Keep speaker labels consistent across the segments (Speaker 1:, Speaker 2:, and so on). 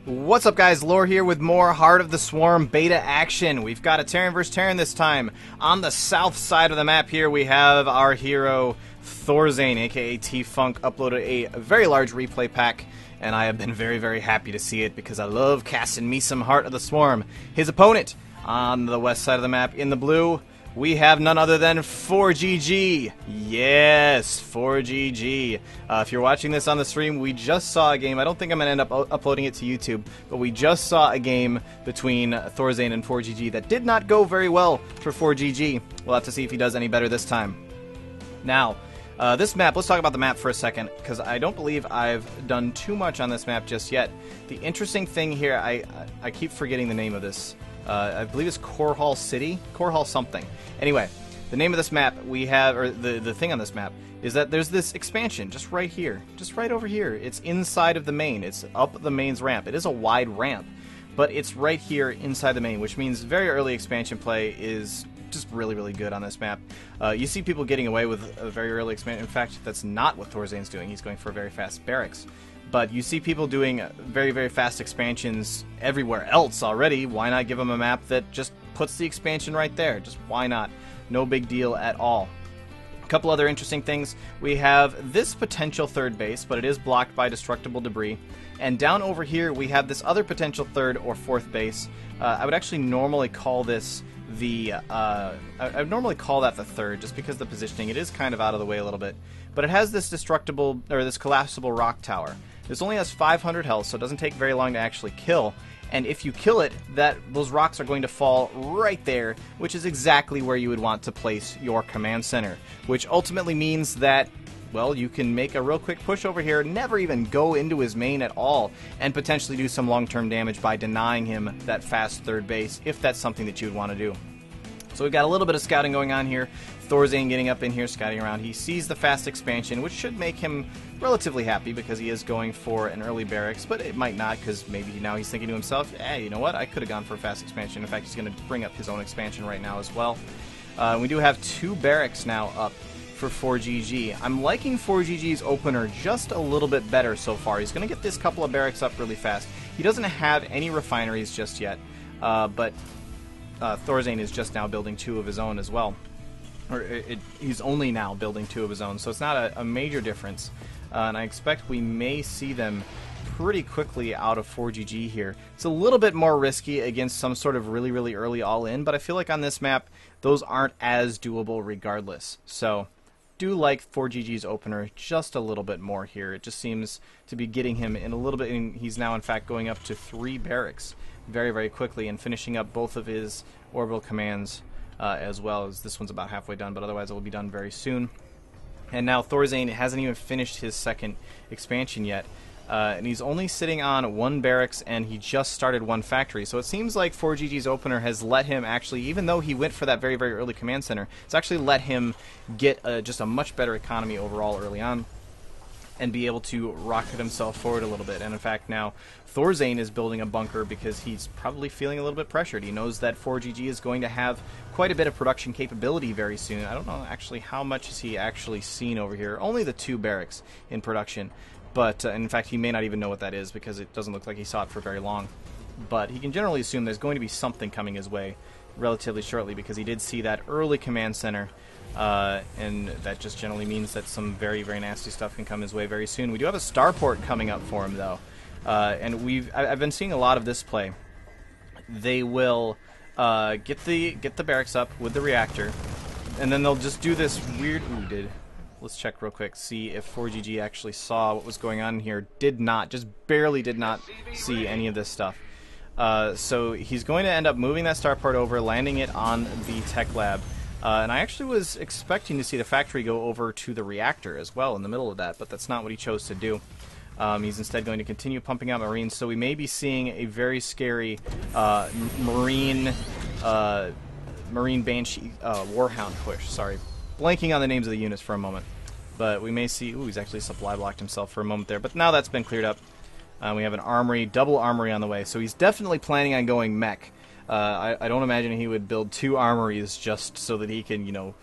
Speaker 1: What's up, guys? Lore here with more Heart of the Swarm beta action. We've got a Terran vs. Terran this time. On the south side of the map here, we have our hero ThorZain, aka T-Funk, uploaded a very large replay pack, and I have been very, very happy to see it because I love casting me some Heart of the Swarm. His opponent, on the west side of the map in the blue, we have none other than ForGG. Yes, ForGG. If you're watching this on the stream, we just saw a game. I don't think I'm going to end up uploading it to YouTube, but we just saw a game between ThorZain and ForGG that did not go very well for ForGG. We'll have to see if he does any better this time. Now, this map, let's talk about the map for a second, because I don't believe I've done too much on this map just yet. The interesting thing here, I keep forgetting the name of this. I believe it's Core Hall City? Core Hall something. Anyway, the name of this map we have, or the thing on this map, is that there's this expansion just right here. Just right over here. It's inside of the main. It's up the main's ramp. It is a wide ramp, but it's right here inside the main, which means very early expansion play is just really, really good on this map. You see people getting away with a very early expansion. In fact, that's not what ThorZain's doing. He's going for a very fast barracks. But you see people doing very, very fast expansions everywhere else already. Why not give them a map that just puts the expansion right there? Just why not? No big deal at all. A couple other interesting things. We have this potential third base, but it is blocked by destructible debris. And down over here, we have this other potential third or fourth base. I would actually normally call this the... I would normally call that the third, just because the positioning, it is kind of out of the way a little bit. But it has this destructible, or this collapsible rock tower. This only has 500 health, so it doesn't take very long to actually kill. And if you kill it, those rocks are going to fall right there, which is exactly where you would want to place your command center. Which ultimately means that, well, you can make a real quick push over here, never even go into his main at all, and potentially do some long-term damage by denying him that fast third base, if that's something that you would want to do. So we've got a little bit of scouting going on here. ThorZain getting up in here, scouting around. He sees the fast expansion, which should make him relatively happy because he is going for an early barracks, but it might not because maybe now he's thinking to himself, hey, you know what, I could have gone for a fast expansion. In fact, he's going to bring up his own expansion right now as well. We do have 2 barracks now up for ForGG. I'm liking ForGG's opener just a little bit better so far. He's going to get this couple of barracks up really fast. He doesn't have any refineries just yet, but ThorZain is just now building 2 of his own as well. He's only now building 2 of his own, so it's not a major difference. And I expect we may see them pretty quickly out of ForGG here. It's a little bit more risky against some sort of really, really early all-in, but I feel like on this map, those aren't as doable regardless. So, do like ForGG's opener just a little bit more here. It just seems to be getting him in a little bit, and he's now in fact going up to 3 barracks very, very quickly and finishing up both of his orbital commands as well. As this one's about halfway done, but otherwise it will be done very soon. And now ThorZain hasn't even finished his second expansion yet, and he's only sitting on 1 barracks, and he just started 1 factory. So it seems like ForGG's opener has let him actually, even though he went for that very, very early command center, it's actually let him get just a much better economy overall early on, and be able to rocket himself forward a little bit. And in fact, now ThorZain is building a bunker because he's probably feeling a little bit pressured. He knows that ForGG is going to have quite a bit of production capability very soon. I don't know actually how much has he actually seen over here. Only the 2 barracks in production. But in fact, he may not even know what that is because it doesn't look like he saw it for very long. But he can generally assume there's going to be something coming his way relatively shortly because he did see that early command center. And that just generally means that some very, very nasty stuff can come his way very soon. We do have a starport coming up for him, though. And I've been seeing a lot of this play. They will get the barracks up with the reactor, and then they'll just do this weird... Ooh, let's check real quick, see if ForGG actually saw what was going on here. Did not, just barely did not see any of this stuff. So he's going to end up moving that starport over, landing it on the tech lab. And I actually was expecting to see the factory go over to the reactor as well in the middle of that, but that's not what he chose to do. He's instead going to continue pumping out Marines, so we may be seeing a very scary Marine Banshee Warhound push. Sorry, blanking on the names of the units for a moment. But we may see... Ooh, he's actually supply blocked himself for a moment there, but now that's been cleared up. We have an armory, double armory on the way, so he's definitely planning on going mech. I don't imagine he would build 2 armories just so that he can, you know,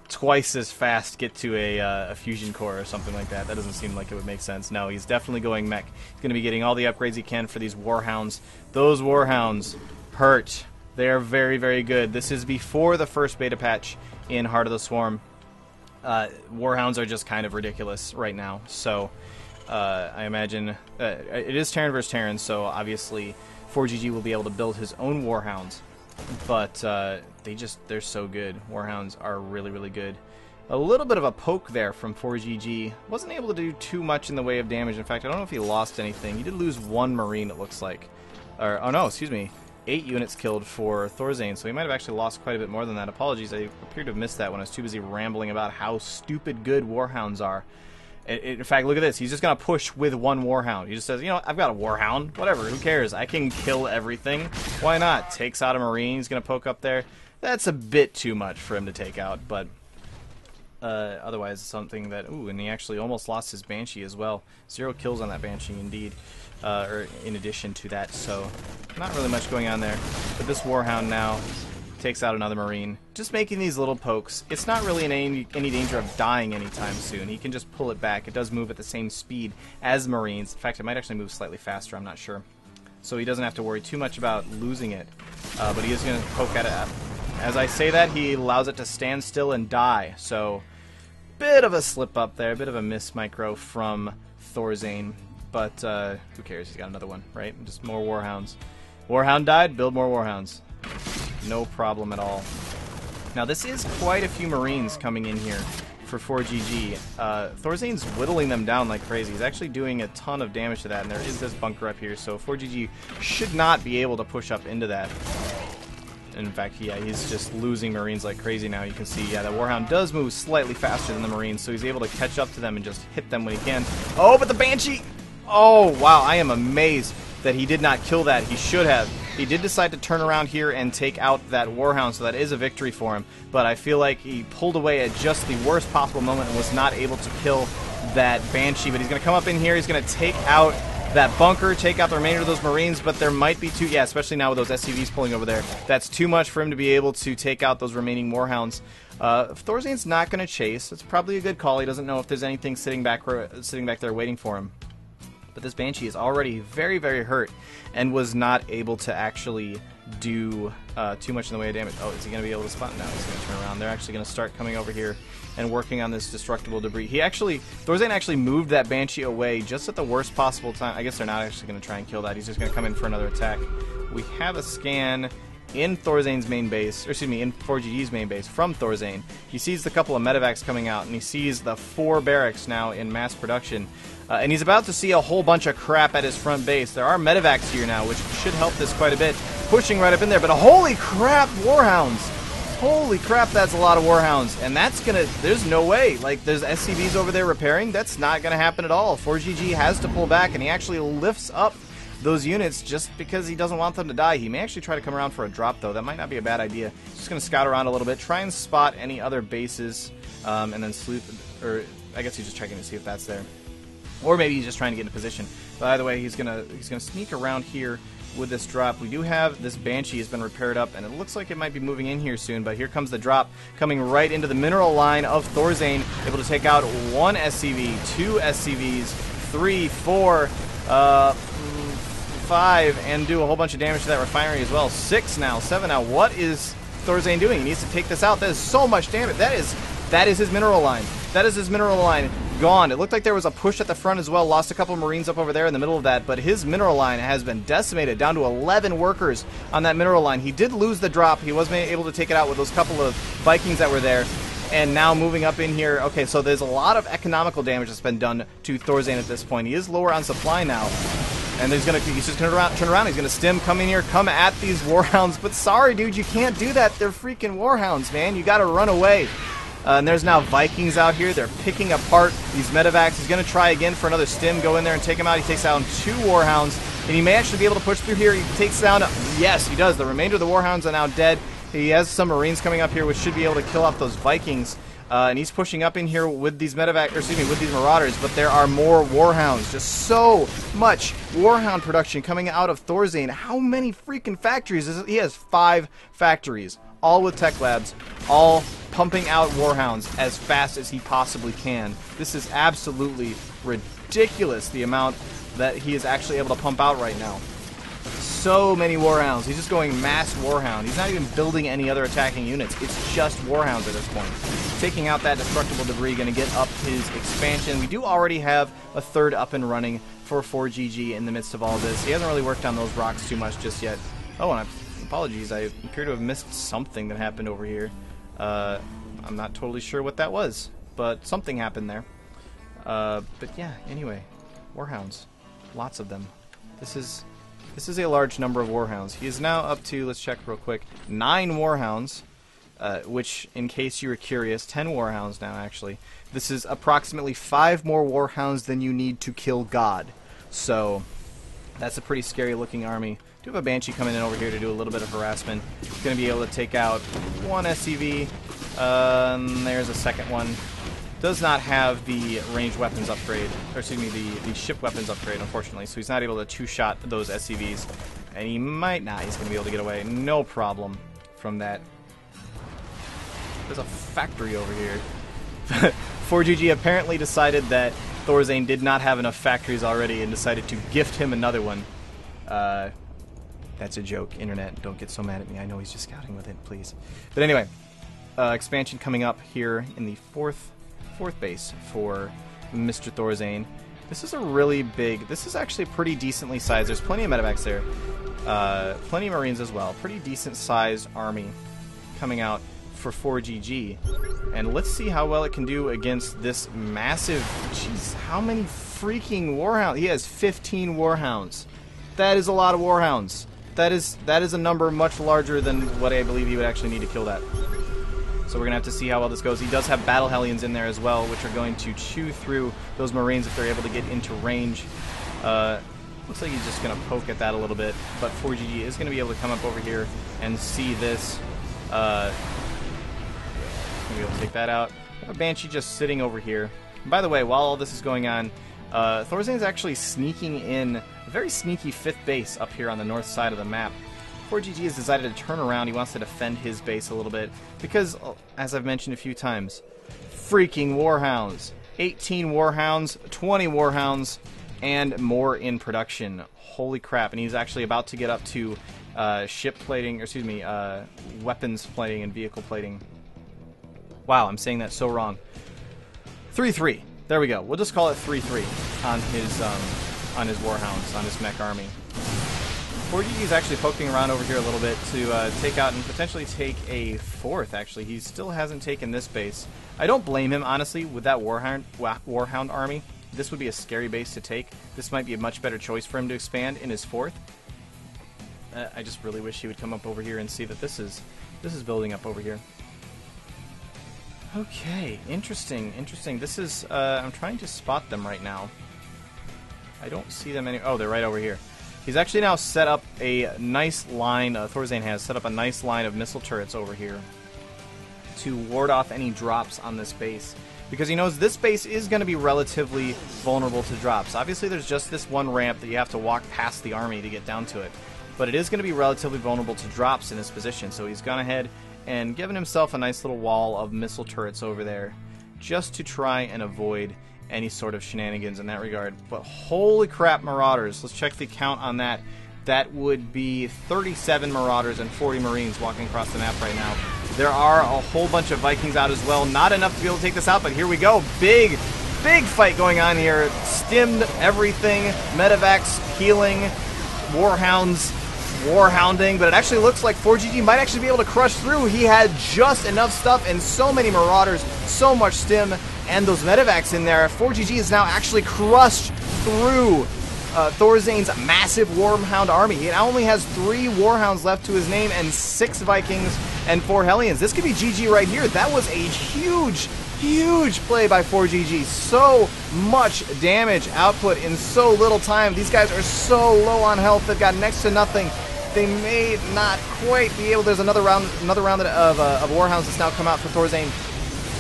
Speaker 1: twice as fast get to a fusion core or something like that. That doesn't seem like it would make sense. No, he's definitely going mech. He's going to be getting all the upgrades he can for these Warhounds. Those Warhounds hurt. They are very, very good. This is before the first beta patch in Heart of the Swarm. Warhounds are just kind of ridiculous right now. So I imagine it is Terran versus Terran, so obviously ForGG will be able to build his own Warhounds. But they're so good. Warhounds are really, really good. A little bit of a poke there from ForGG. Wasn't able to do too much in the way of damage. In fact, I don't know if he lost anything. He did lose 1 Marine, it looks like. Or, oh no, excuse me. 8 units killed for ThorZain, so he might have actually lost quite a bit more than that. Apologies, I appear to have missed that when I was too busy rambling about how stupid good Warhounds are. In fact, look at this. He's just going to push with 1 Warhound. He just says, you know, I've got a Warhound. Whatever, who cares? I can kill everything. Why not? Takes out a Marine. He's going to poke up there. That's a bit too much for him to take out, but otherwise something that... Ooh, and he actually almost lost his Banshee as well. 0 kills on that Banshee, indeed. Or in addition to that, so not really much going on there. But this Warhound now takes out another Marine. Just making these little pokes. It's not really in any danger of dying anytime soon. He can just pull it back. It does move at the same speed as Marines. In fact, it might actually move slightly faster, I'm not sure. So he doesn't have to worry too much about losing it. But he is going to poke at it. As I say that, he allows it to stand still and die. So, bit of a slip up there. Bit of a miss micro from ThorZain. But who cares? He's got another one, right? Just more Warhounds. Warhound died, build more Warhounds. No problem at all. Now this is quite a few Marines coming in here for ForGG. ThorZain's whittling them down like crazy. He's actually doing a ton of damage to that, and there is this bunker up here, so ForGG should not be able to push up into that. In fact, yeah, he's just losing Marines like crazy now. You can see, yeah, the Warhound does move slightly faster than the Marines, so he's able to catch up to them and just hit them when he can. Oh, but the Banshee! Oh, wow, I am amazed that he did not kill that. He should have. He did decide to turn around here and take out that Warhound, so that is a victory for him. But I feel like he pulled away at just the worst possible moment and was not able to kill that Banshee. But he's going to come up in here. He's going to take out that bunker, take out the remainder of those Marines, but there might be yeah, especially now with those SCVs pulling over there. That's too much for him to be able to take out those remaining Warhounds. ThorZain's not going to chase. It's probably a good call. He doesn't know if there's anything sitting back there waiting for him. But this Banshee is already very, very hurt and was not able to actually do too much in the way of damage. Oh, is he going to be able to spot? No, he's going to turn around. They're actually going to start coming over here and working on this destructible debris. ThorZain actually moved that Banshee away just at the worst possible time. I guess they're not actually going to try and kill that. He's just going to come in for another attack. We have a scan in ThorZain's main base, or excuse me, in ForGG's main base from ThorZain. He sees the couple of medevacs coming out, and he sees the 4 barracks now in mass production. And he's about to see a whole bunch of crap at his front base. There are medevacs here now, which should help this quite a bit. Pushing right up in there, but holy crap, Warhounds! Holy crap, that's a lot of Warhounds. And that's gonna, there's no way. Like, there's SCVs over there repairing. That's not gonna happen at all. ForGG has to pull back, and he actually lifts up those units just because he doesn't want them to die. He may actually try to come around for a drop, though. That might not be a bad idea. Just going to scout around a little bit, try and spot any other bases, and then sleuth, or I guess he's just checking to see if that's there. Or maybe he's just trying to get into position. But either way, he's gonna sneak around here with this drop. We do have this Banshee has been repaired up, and it looks like it might be moving in here soon, but here comes the drop coming right into the mineral line of ThorZain, able to take out 1 SCV, 2 SCVs, 3, 4, 5, and do a whole bunch of damage to that refinery as well. 6 now, 7 now. What is ThorZain doing? He needs to take this out. That is so much damage. That is his mineral line. That is his mineral line gone. It looked like there was a push at the front as well. Lost a couple of Marines up over there in the middle of that, but his mineral line has been decimated down to 11 workers on that mineral line. He did lose the drop. He was able to take it out with those couple of Vikings that were there. And now moving up in here, okay, so there's a lot of economical damage that's been done to ThorZain at this point. He is lower on supply now. And he's just going to turn around. He's going to stim, come in here, come at these Warhounds. But sorry, dude, you can't do that. They're freaking Warhounds, man. You got to run away. And there's now Vikings out here. They're picking apart these medevacs. He's going to try again for another stim, go in there and take him out. He takes down 2 Warhounds. And he may actually be able to push through here. He takes down, yes, he does. The remainder of the Warhounds are now dead. He has some Marines coming up here, which should be able to kill off those Vikings. And he's pushing up in here with these with these Marauders, but there are more Warhounds. Just so much Warhound production coming out of ThorZain. How many freaking factories is it? He has 5 factories, all with tech labs, all pumping out Warhounds as fast as he possibly can. This is absolutely ridiculous, the amount that he is actually able to pump out right now. So many Warhounds. He's just going mass Warhound. He's not even building any other attacking units. It's just Warhounds at this point. Taking out that destructible debris, going to get up his expansion. We do already have a 3rd up and running for ForGG in the midst of all this. He hasn't really worked on those rocks too much just yet. Oh, and apologies, I appear to have missed something that happened over here. I'm not totally sure what that was, but something happened there. But yeah, anyway, Warhounds. Lots of them. This is a large number of Warhounds. He is now up to, let's check real quick, 9 Warhounds, which, in case you were curious, 10 Warhounds now, actually. This is approximately 5 more Warhounds than you need to kill God. So, that's a pretty scary-looking army. Do have a Banshee coming in over here to do a little bit of harassment. He's going to be able to take out 1 SCV. There's a second one. Does not have the ranged weapons upgrade, or excuse me, the ship weapons upgrade, unfortunately, so he's not able to two-shot those SCVs, and he might not. He's going to be able to get away, no problem from that. There's a factory over here. ForGG apparently decided that ThorZain did not have enough factories already and decided to gift him another one. That's a joke, Internet. Don't get so mad at me. I know he's just scouting with it, please. But anyway, expansion coming up here in the fourth base for Mr. ThorZain. This is a really big, this is actually pretty decently sized. There's plenty of medevacs there. Plenty of Marines as well. Pretty decent sized army coming out for ForGG. And let's see how well it can do against this massive, jeez, how many freaking Warhounds? He has 15 Warhounds. That is a lot of Warhounds. That is a number much larger than what I believe he would actually need to kill that. So we're going to have to see how well this goes. He does have Battle Hellions in there as well, which are going to chew through those Marines if they're able to get into range. Looks like he's just going to poke at that a little bit, but ForGG is going to be able to come up over here and see this. Going to be able to take that out. A Banshee just sitting over here. And by the way, while all this is going on, ThorZain is actually sneaking in a very sneaky 5th base up here on the north side of the map. ForGG has decided to turn around. He wants to defend his base a little bit because, as I've mentioned a few times, freaking Warhounds. 18 Warhounds, 20 Warhounds, and more in production. Holy crap. And he's actually about to get up to ship plating, or excuse me, weapons plating and vehicle plating. Wow, I'm saying that so wrong. 3-3. There we go. We'll just call it 3-3 on his Warhounds, on his mech army. ForGG is actually poking around over here a little bit to take out and potentially take a 4th, actually. He still hasn't taken this base. I don't blame him, honestly, with that Warhound army. This would be a scary base to take. This might be a much better choice for him to expand in his 4th. I just really wish he would come up over here and see that this is building up over here. Okay, interesting. This is, I'm trying to spot them right now. I don't see them any. Oh, they're right over here. He's actually now set up a nice line, ThorZain has set up a nice line of missile turrets over here to ward off any drops on this base. Because he knows this base is going to be relatively vulnerable to drops. Obviously, there's just this one ramp that you have to walk past the army to get down to it. But it is going to be relatively vulnerable to drops in this position, so he's gone ahead and given himself a nice little wall of missile turrets over there just to try and avoid any sort of shenanigans in that regard. But holy crap, Marauders. Let's check the count on that. That would be 37 Marauders and 40 Marines walking across the map right now. There are a whole bunch of Vikings out as well. Not enough to be able to take this out, but here we go. Big fight going on here. Stimmed everything. Medevacs, healing, Warhounds, Warhounding, but it actually looks like ForGG might actually be able to crush through. He had just enough stuff and so many Marauders, so much stim, and those medevacs in there. ForGG is now actually crushed through ThorZain's massive Warhound army. He now only has 3 Warhounds left to his name and 6 Vikings and 4 Hellions. This could be GG right here. That was a huge play by ForGG. So much damage output in so little time. These guys are so low on health. They've got next to nothing. They may not quite be able. There's another round of Warhounds that's now come out for ThorZain.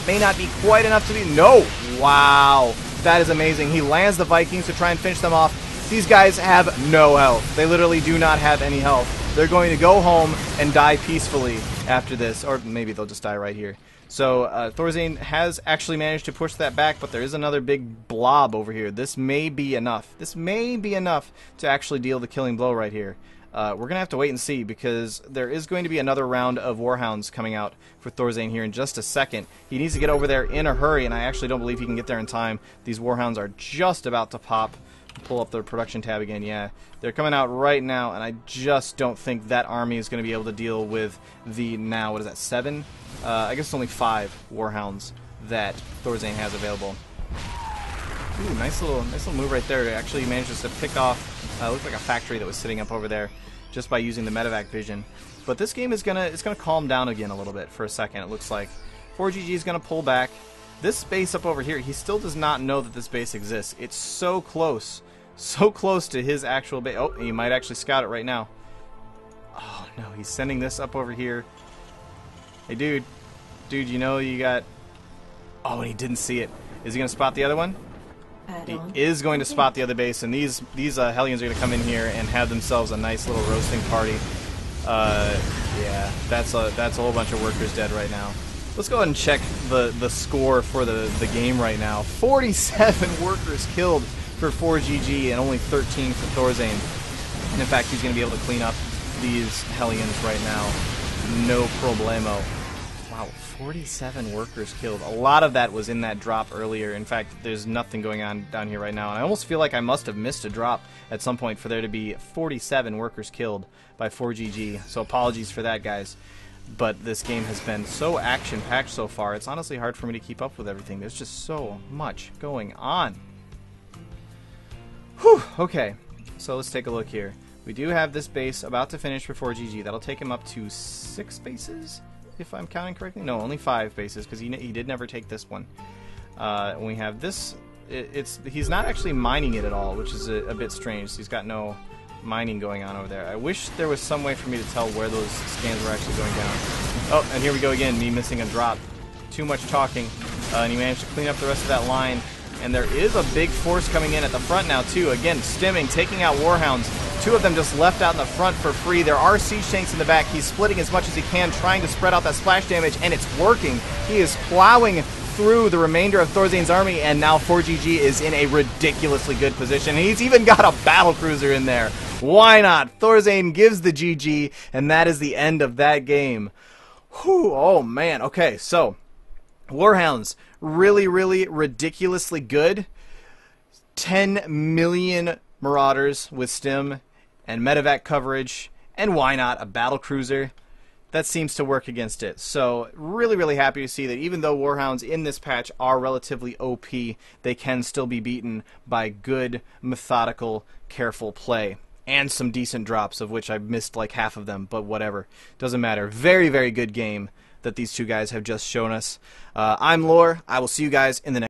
Speaker 1: may not be quite enough to be... No! Wow. That is amazing. He lands the Vikings to try and finish them off. These guys have no health. They literally do not have any health. They're going to go home and die peacefully after this. Or maybe they'll just die right here. So ThorZain has actually managed to push that back, but there is another big blob over here. This may be enough. This may be enough to actually deal the killing blow right here. We're going to have to wait and see, because there is going to be another round of Warhounds coming out for ThorZain here in just a second. He needs to get over there in a hurry, and I actually don't believe he can get there in time. These Warhounds are just about to pop. Pull up the production tab again. Yeah, they're coming out right now, and I just don't think that army is going to be able to deal with the now, what is that, 7? I guess it's only 5 Warhounds that ThorZain has available. Ooh, nice little move right there. It actually manages to pick off, looks like a factory that was sitting up over there, just by using the medevac vision. But this game is gonna calm down again a little bit for a second. It looks like ForGG is gonna pull back. This base up over here, he still does not know that this base exists. It's so close to his actual base. Oh, he might actually scout it right now. Oh no, he's sending this up over here. Hey, dude, you know you got... Oh, and he didn't see it. Is he gonna spot the other one? He is going to spot the other base, and these Hellions are going to come in here and have themselves a nice little roasting party. Yeah, that's a whole bunch of workers dead right now. Let's go ahead and check the score for the game right now. 47 workers killed for ForGG and only 13 for ThorZain. And in fact, he's going to be able to clean up these Hellions right now. No problemo. Wow, 47 workers killed. A lot of that was in that drop earlier. In fact, there's nothing going on down here right now. And I almost feel like I must have missed a drop at some point for there to be 47 workers killed by ForGG. So apologies for that, guys. But this game has been so action-packed so far, it's honestly hard for me to keep up with everything. There's just so much going on. Whew, okay, so let's take a look here. We do have this base about to finish for ForGG. That'll take him up to 6 bases, if I'm counting correctly. No, only 5 bases, because he did never take this one. We have this. He's not actually mining it at all, which is a bit strange. He's got no mining going on over there. I wish there was some way for me to tell where those scans were actually going down. Oh, and here we go again, me missing a drop. Too much talking. And he managed to clean up the rest of that line. And there is a big force coming in at the front now, too. Again, stimming, taking out Warhounds. 2 of them just left out in the front for free. There are siege tanks in the back. He's splitting as much as he can, trying to spread out that splash damage, and it's working. He is plowing through the remainder of ThorZain's army, and now ForGG is in a ridiculously good position. And he's even got a battlecruiser in there. Why not? ThorZain gives the GG, and that is the end of that game. Whew, oh man. Okay, so Warhounds, really, really ridiculously good. 10 million Marauders with stim and medevac coverage, and why not a battlecruiser? That seems to work against it. So really, really happy to see that even though Warhounds in this patch are relatively OP, they can still be beaten by good, methodical, careful play. And some decent drops, of which I missed like half of them, but whatever. Doesn't matter. Very, very good game that these two guys have just shown us. I'm Lore. I will see you guys in the next